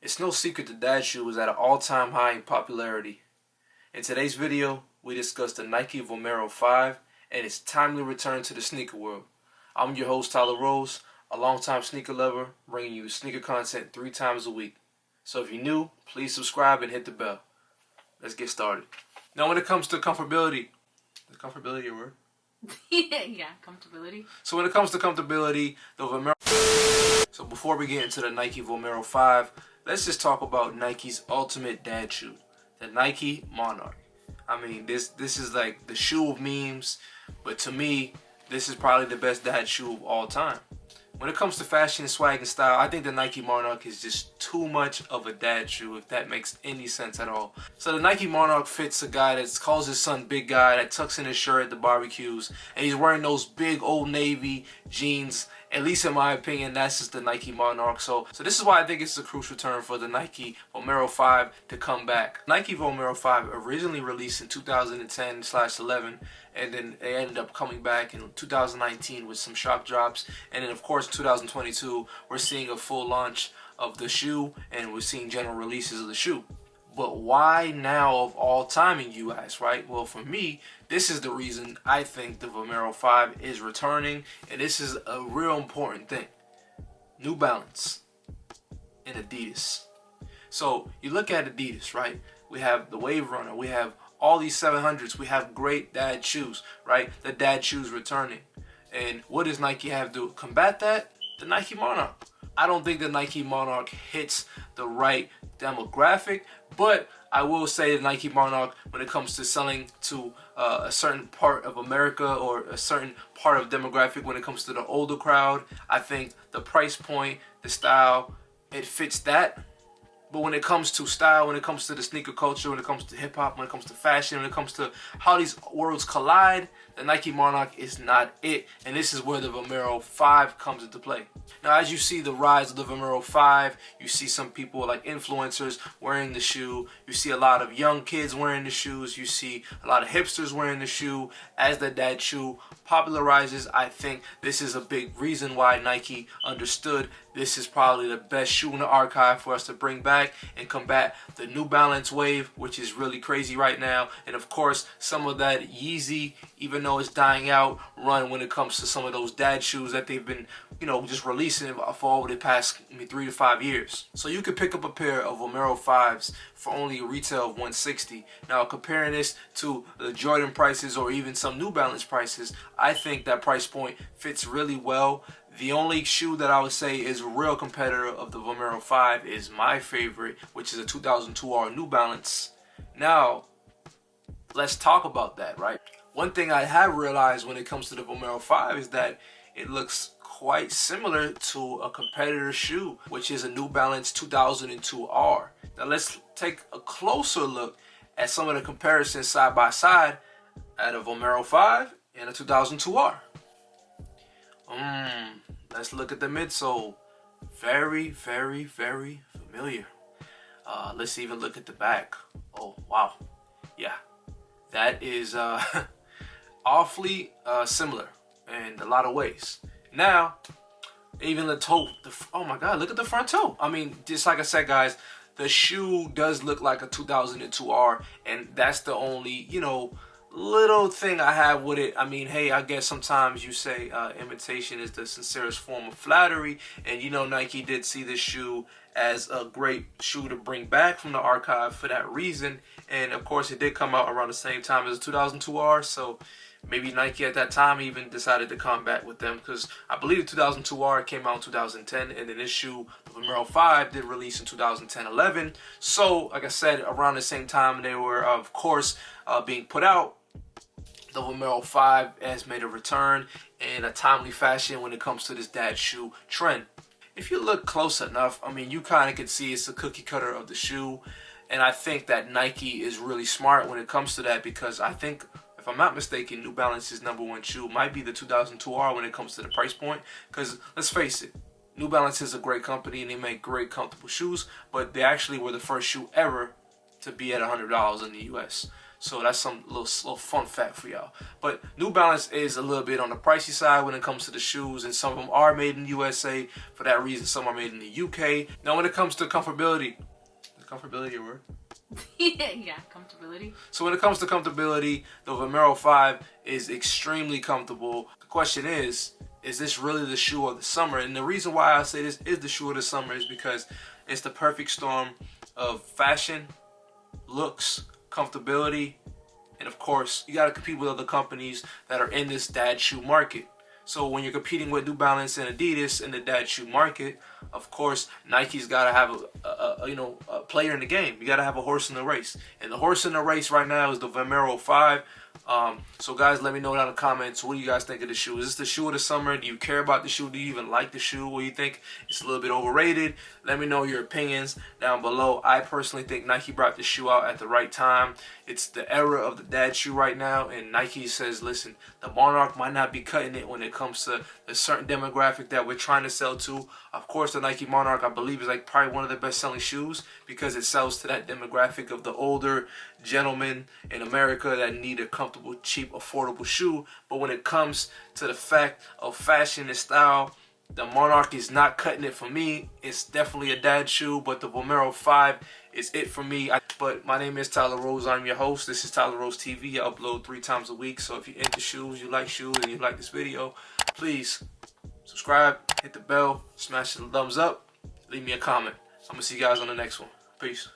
It's no secret the dad shoe is at an all-time high in popularity. In today's video, we discuss the Nike Vomero 5 and its timely return to the sneaker world. I'm your host, Tyler Rose, a longtime sneaker lover, bringing you sneaker content 3 times a week. So if you're new, please subscribe and hit the bell. Let's get started. Now when it comes to comfortability, is comfortability a word? Yeah, comfortability. So when it comes to comfortability, the Vomero... So before we get into the Nike Vomero 5, let's just talk about Nike's ultimate dad shoe, the Nike Monarch. I mean, this is like the shoe of memes, but to me, this is probably the best dad shoe of all time. When it comes to fashion, swag, and style, I think the Nike Monarch is just too much of a dad shoe, if that makes any sense at all. So the Nike Monarch fits a guy that calls his son Big Guy, that tucks in his shirt at the barbecues, and he's wearing those big Old Navy jeans. At least in my opinion, that's just the Nike Monarch. So this is why I think it's a crucial turn for the Nike Vomero 5 to come back. Nike Vomero 5 originally released in 2010/11, and then they ended up coming back in 2019 with some shock drops. And then of course 2022, we're seeing a full launch of the shoe, and we're seeing general releases of the shoe. But why now of all timing, you guys, right? Well, for me, this is the reason I think the Vomero 5 is returning, and this is a real important thing. New Balance and Adidas. So you look at Adidas, right? We have the Wave Runner, we have all these 700s, we have great dad shoes, right? The dad shoes returning. And what does Nike have to combat that? The Nike Monarch. I don't think the Nike Monarch hits the right demographic, but I will say the Nike Monarch, when it comes to selling to a certain part of America or a certain part of demographic, when it comes to the older crowd, I think the price point, the style, it fits that. But when it comes to style, when it comes to the sneaker culture, when it comes to hip-hop, when it comes to fashion, when it comes to how these worlds collide, the Nike Monarch is not it. And this is where the Vomero 5 comes into play. Now, as you see the rise of the Vomero 5, you see some people like influencers wearing the shoe. You see a lot of young kids wearing the shoes. You see a lot of hipsters wearing the shoe. As the dad shoe popularizes, I think this is a big reason why Nike understood this is probably the best shoe in the archive for us to bring back and combat the New Balance wave, which is really crazy right now. And of course, some of that Yeezy, even though it's dying out, run when it comes to some of those dad shoes that they've been, just releasing for over the past 3 to 5 years. So you could pick up a pair of Vomero 5s for only a retail of $160. Now, comparing this to the Jordan prices or even some New Balance prices, I think that price point fits really well. The only shoe that I would say is a real competitor of the Vomero 5 is my favorite, which is a 2002R New Balance. Now, let's talk about that, right? One thing I have realized when it comes to the Vomero 5 is that it looks quite similar to a competitor shoe, which is a New Balance 2002R. Now let's take a closer look at some of the comparisons side by side at a Vomero 5 and a 2002R. Let's look at the midsole. Very, very, very familiar. Let's even look at the back. Oh, wow. Yeah, that is awfully similar in a lot of ways. Now, even the toe. Oh my God, look at the front toe. I mean, just like I said, guys, the shoe does look like a 2002R, and that's the only, little thing I have with it. I mean, hey, I guess sometimes you say imitation is the sincerest form of flattery, and Nike did see this shoe as a great shoe to bring back from the archive for that reason. And of course, it did come out around the same time as the 2002R, so maybe Nike at that time even decided to come back with them, because I believe the 2002R came out in 2010, and then this shoe, the Vomero 5, did release in 2010-11. So, like I said, around the same time they were, of course, being put out, the Vomero 5 has made a return in a timely fashion when it comes to this dad shoe trend. If you look close enough, I mean, you kind of can see it's a cookie cutter of the shoe. And I think that Nike is really smart when it comes to that, because I think, if I'm not mistaken, New Balance's #1 shoe might be the 2002R when it comes to the price point. Because let's face it, New Balance is a great company and they make great comfortable shoes, but they actually were the first shoe ever to be at $100 in the US. So that's some little fun fact for y'all. But New Balance is a little bit on the pricey side when it comes to the shoes, and some of them are made in the USA. For that reason, some are made in the UK. Now, when it comes to comfortability, is comfortability a word? Yeah, comfortability. So when it comes to comfortability, the Vomero 5 is extremely comfortable. The question is this really the shoe of the summer? And the reason why I say this is the shoe of the summer is because it's the perfect storm of fashion, looks, comfortability, and of course, you got to compete with other companies that are in this dad shoe market. So when you're competing with New Balance and Adidas in the dad shoe market, of course, Nike's got to have a player in the game. You got to have a horse in the race. And the horse in the race right now is the Vomero 5. So guys, let me know down in the comments, what do you guys think of the shoe? Is this the shoe of the summer? Do you care about the shoe? Do you even like the shoe? Or you think it's a little bit overrated? Let me know your opinions down below. I personally think Nike brought the shoe out at the right time. It's the era of the dad shoe right now, and Nike says, listen, the Monarch might not be cutting it when it comes to a certain demographic that we're trying to sell to. Of course, the Nike Monarch, I believe, is like probably one of the best selling shoes because it sells to that demographic of the older gentlemen in America that need a comfortable, cheap, affordable shoe. But when it comes to the fact of fashion and style, the Monarch is not cutting it for me. It's definitely a dad shoe, but the Vomero 5 is it for me. But my name is Tyler Rose. I'm your host. This is Tyler Rose TV. I upload 3 times a week. So if you're into shoes, you like shoes, and you like this video, please subscribe, hit the bell, smash the thumbs up, leave me a comment. I'm going to see you guys on the next one. Peace.